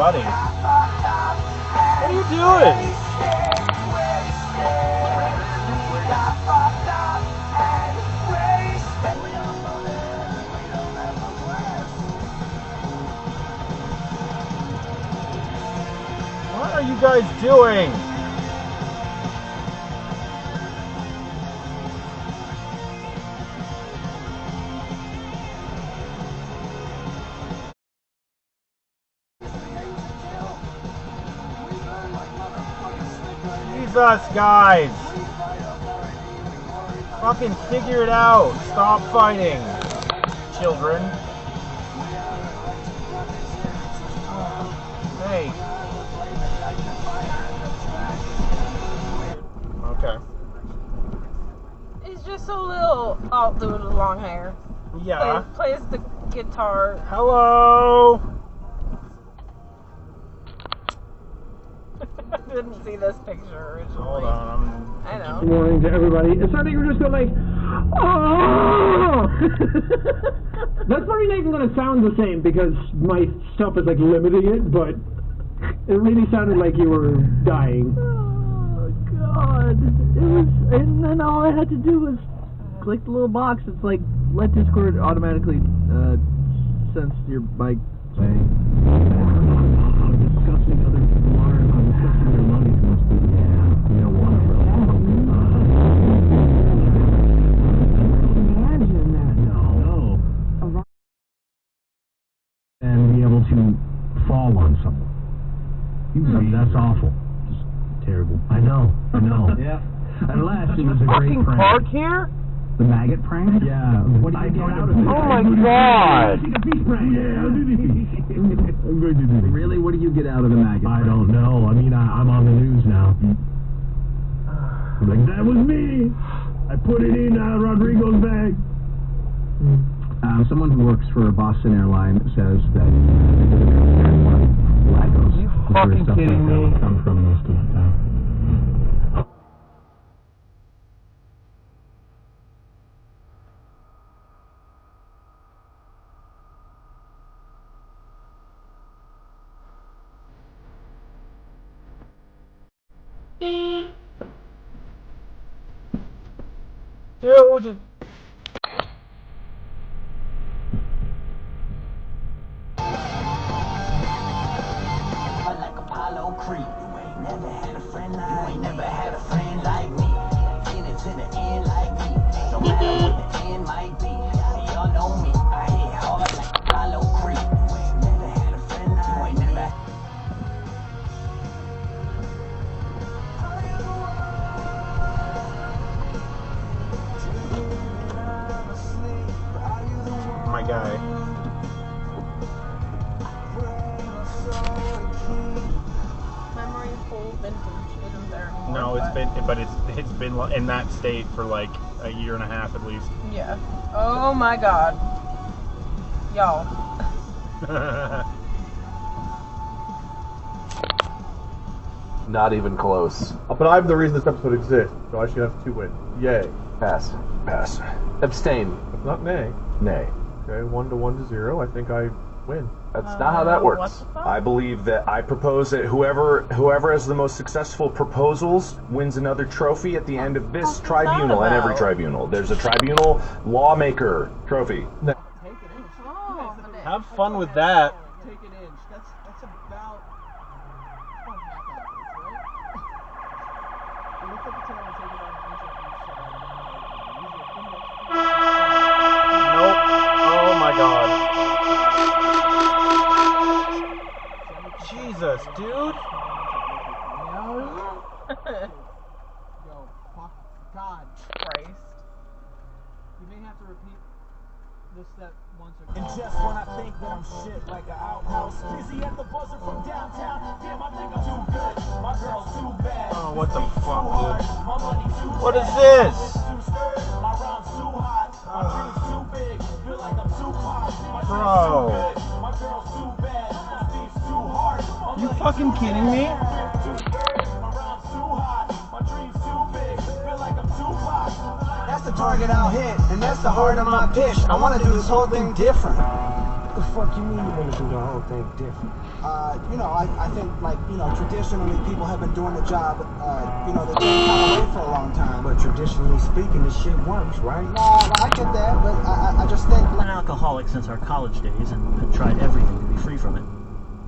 buddy. What are you doing? What are you guys doing? Jesus, guys! Fucking figure it out! Stop fighting, children. Hey. Okay. He's just a little alt dude with long hair. Yeah. Plays the guitar. Hello! I didn't see this picture originally. Hold on, I know. Good morning to everybody. It's not that you're just going like, oh! That's probably not even going to sound the same because my stuff is like limiting it, but it really sounded like you were dying. Oh God! It was, and then all I had to do was click the little box. It's like let Discord automatically sense your mic saying. How disgusting other people are, and how disgusting their lungs must be. Yeah, you don't want to really. Imagine that. No. And be able to fall on someone. That's awful. Just terrible. I know. Yeah. Unless it was a great prank. park here? The maggot prank? Yeah. What do you get out of it? Oh my God! Yeah, I'm going to do it. Really? What do you get out of the maggot prank? I don't know. I mean, I'm on the news now. I'm like, that was me! I put it in Rodrigo's bag. Someone who works for Boston Airline says that Lagos. Are you fucking kidding me? Come from most of the time. Dude! Like Apollo Creed. You ain't never had a friend like me. In it to the end like me. No matter what the end might be. Y'all know me. I hit hard like Apollo Creed. You ain't never had a friend like me. My guy. Memory full vintage isn't there anymore. No, it's been in that state for like a year and a half at least. Yeah. Oh my God. Y'all. Not even close. But I'm the reason this episode exists, so I should have 2 wins. Yay. Pass. Pass. Abstain. If not nay. Nay. Okay, 1 to 1 to 0. I think I win. That's not how that what works. the fuck? I believe that I propose that whoever has the most successful proposals wins another trophy at the end of this What's that tribunal and every about? tribunal. There's a tribunal lawmaker trophy. Oh, but it- Have fun with that. Take an inch. That's about. Oh, half an inch, right? You lift up the tail and take about an inch off each side. Nope. Oh my God. Jesus, dude. Yo, fuck God. Christ. You may have to repeat this step once or And twice. just when I think that I'm shit like an outhouse, busy at the buzzer from downtown. Damn, I think I'm too good. My girl's too bad. Oh, what the fuck, Hard. dude? My money too What is fast. this? Too stirred. My rhymes too hot. My dreams too big. Feel like I'm too hot. My Bro. dreams too good. My girl's too bad. My beats too hard. My You money fucking kidding me? too stirred. My rhymes too hot. My dreams too big. Feel like I'm too hot. That's the target I'll hit, and that's the heart of my pitch. I wanna do this whole thing different. fuck you mean you want to do the whole thing different? I think, like, traditionally people have been doing the job, the same kind of way for a long time. But traditionally speaking, this shit works, right? No, I get that, but I just think... An alcoholic since our college days and had tried everything to be free from it.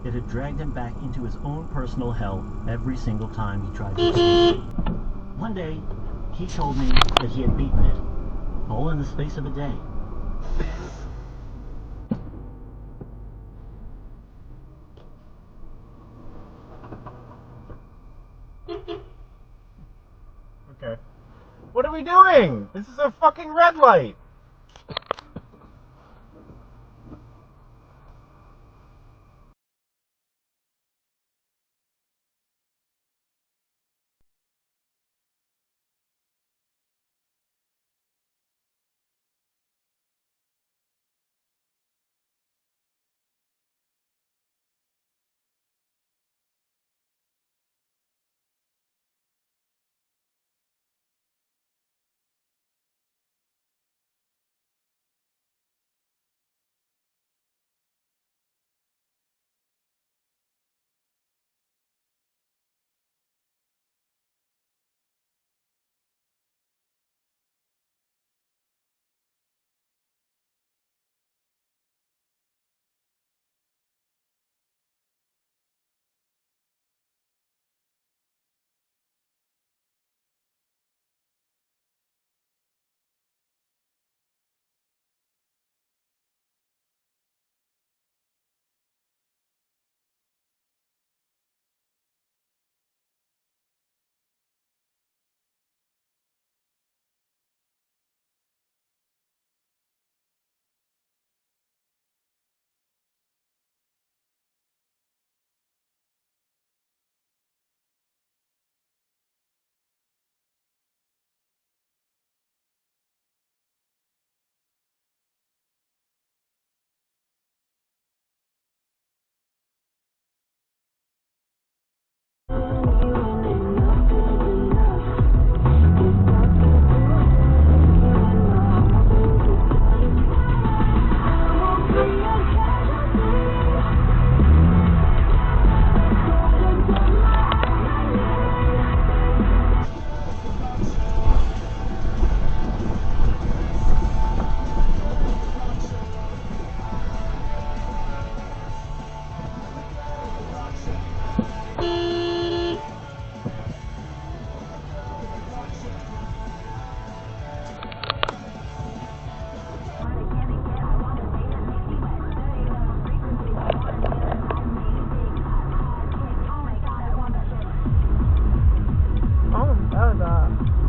It had dragged him back into his own personal hell every single time he tried to escape. One day, he told me that he had beaten it, all in the space of a day. Okay. What are we doing? This is a fucking red light.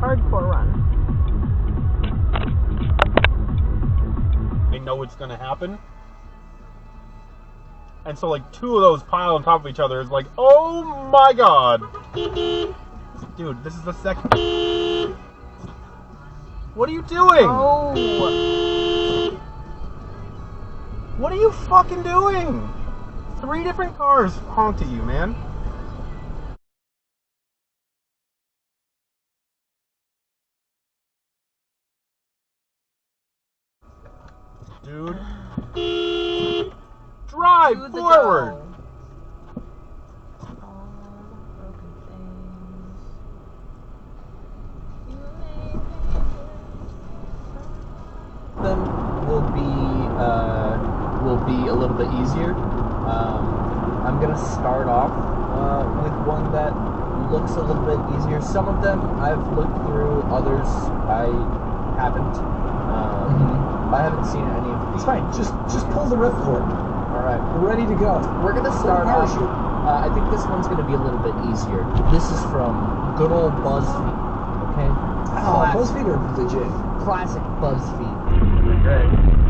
hardcore run. They know it's gonna happen. And so like two of those pile on top of each other is like, oh my god. Dude, this is the second. What are you doing? Oh. What are you fucking doing? 3 different cars honked at you, man. Dude. Drive To the forward. go. Them will be a little bit easier. I'm gonna start off with one that looks a little bit easier. Some of them I've looked through, others I haven't. I haven't seen any of these. It's fine. Just pull the ripcord. All right, We're ready to go. we're gonna start off. I think this one's gonna be a little bit easier. This is from good old BuzzFeed. Okay. Oh, BuzzFeed are legit. Classic BuzzFeed. Great.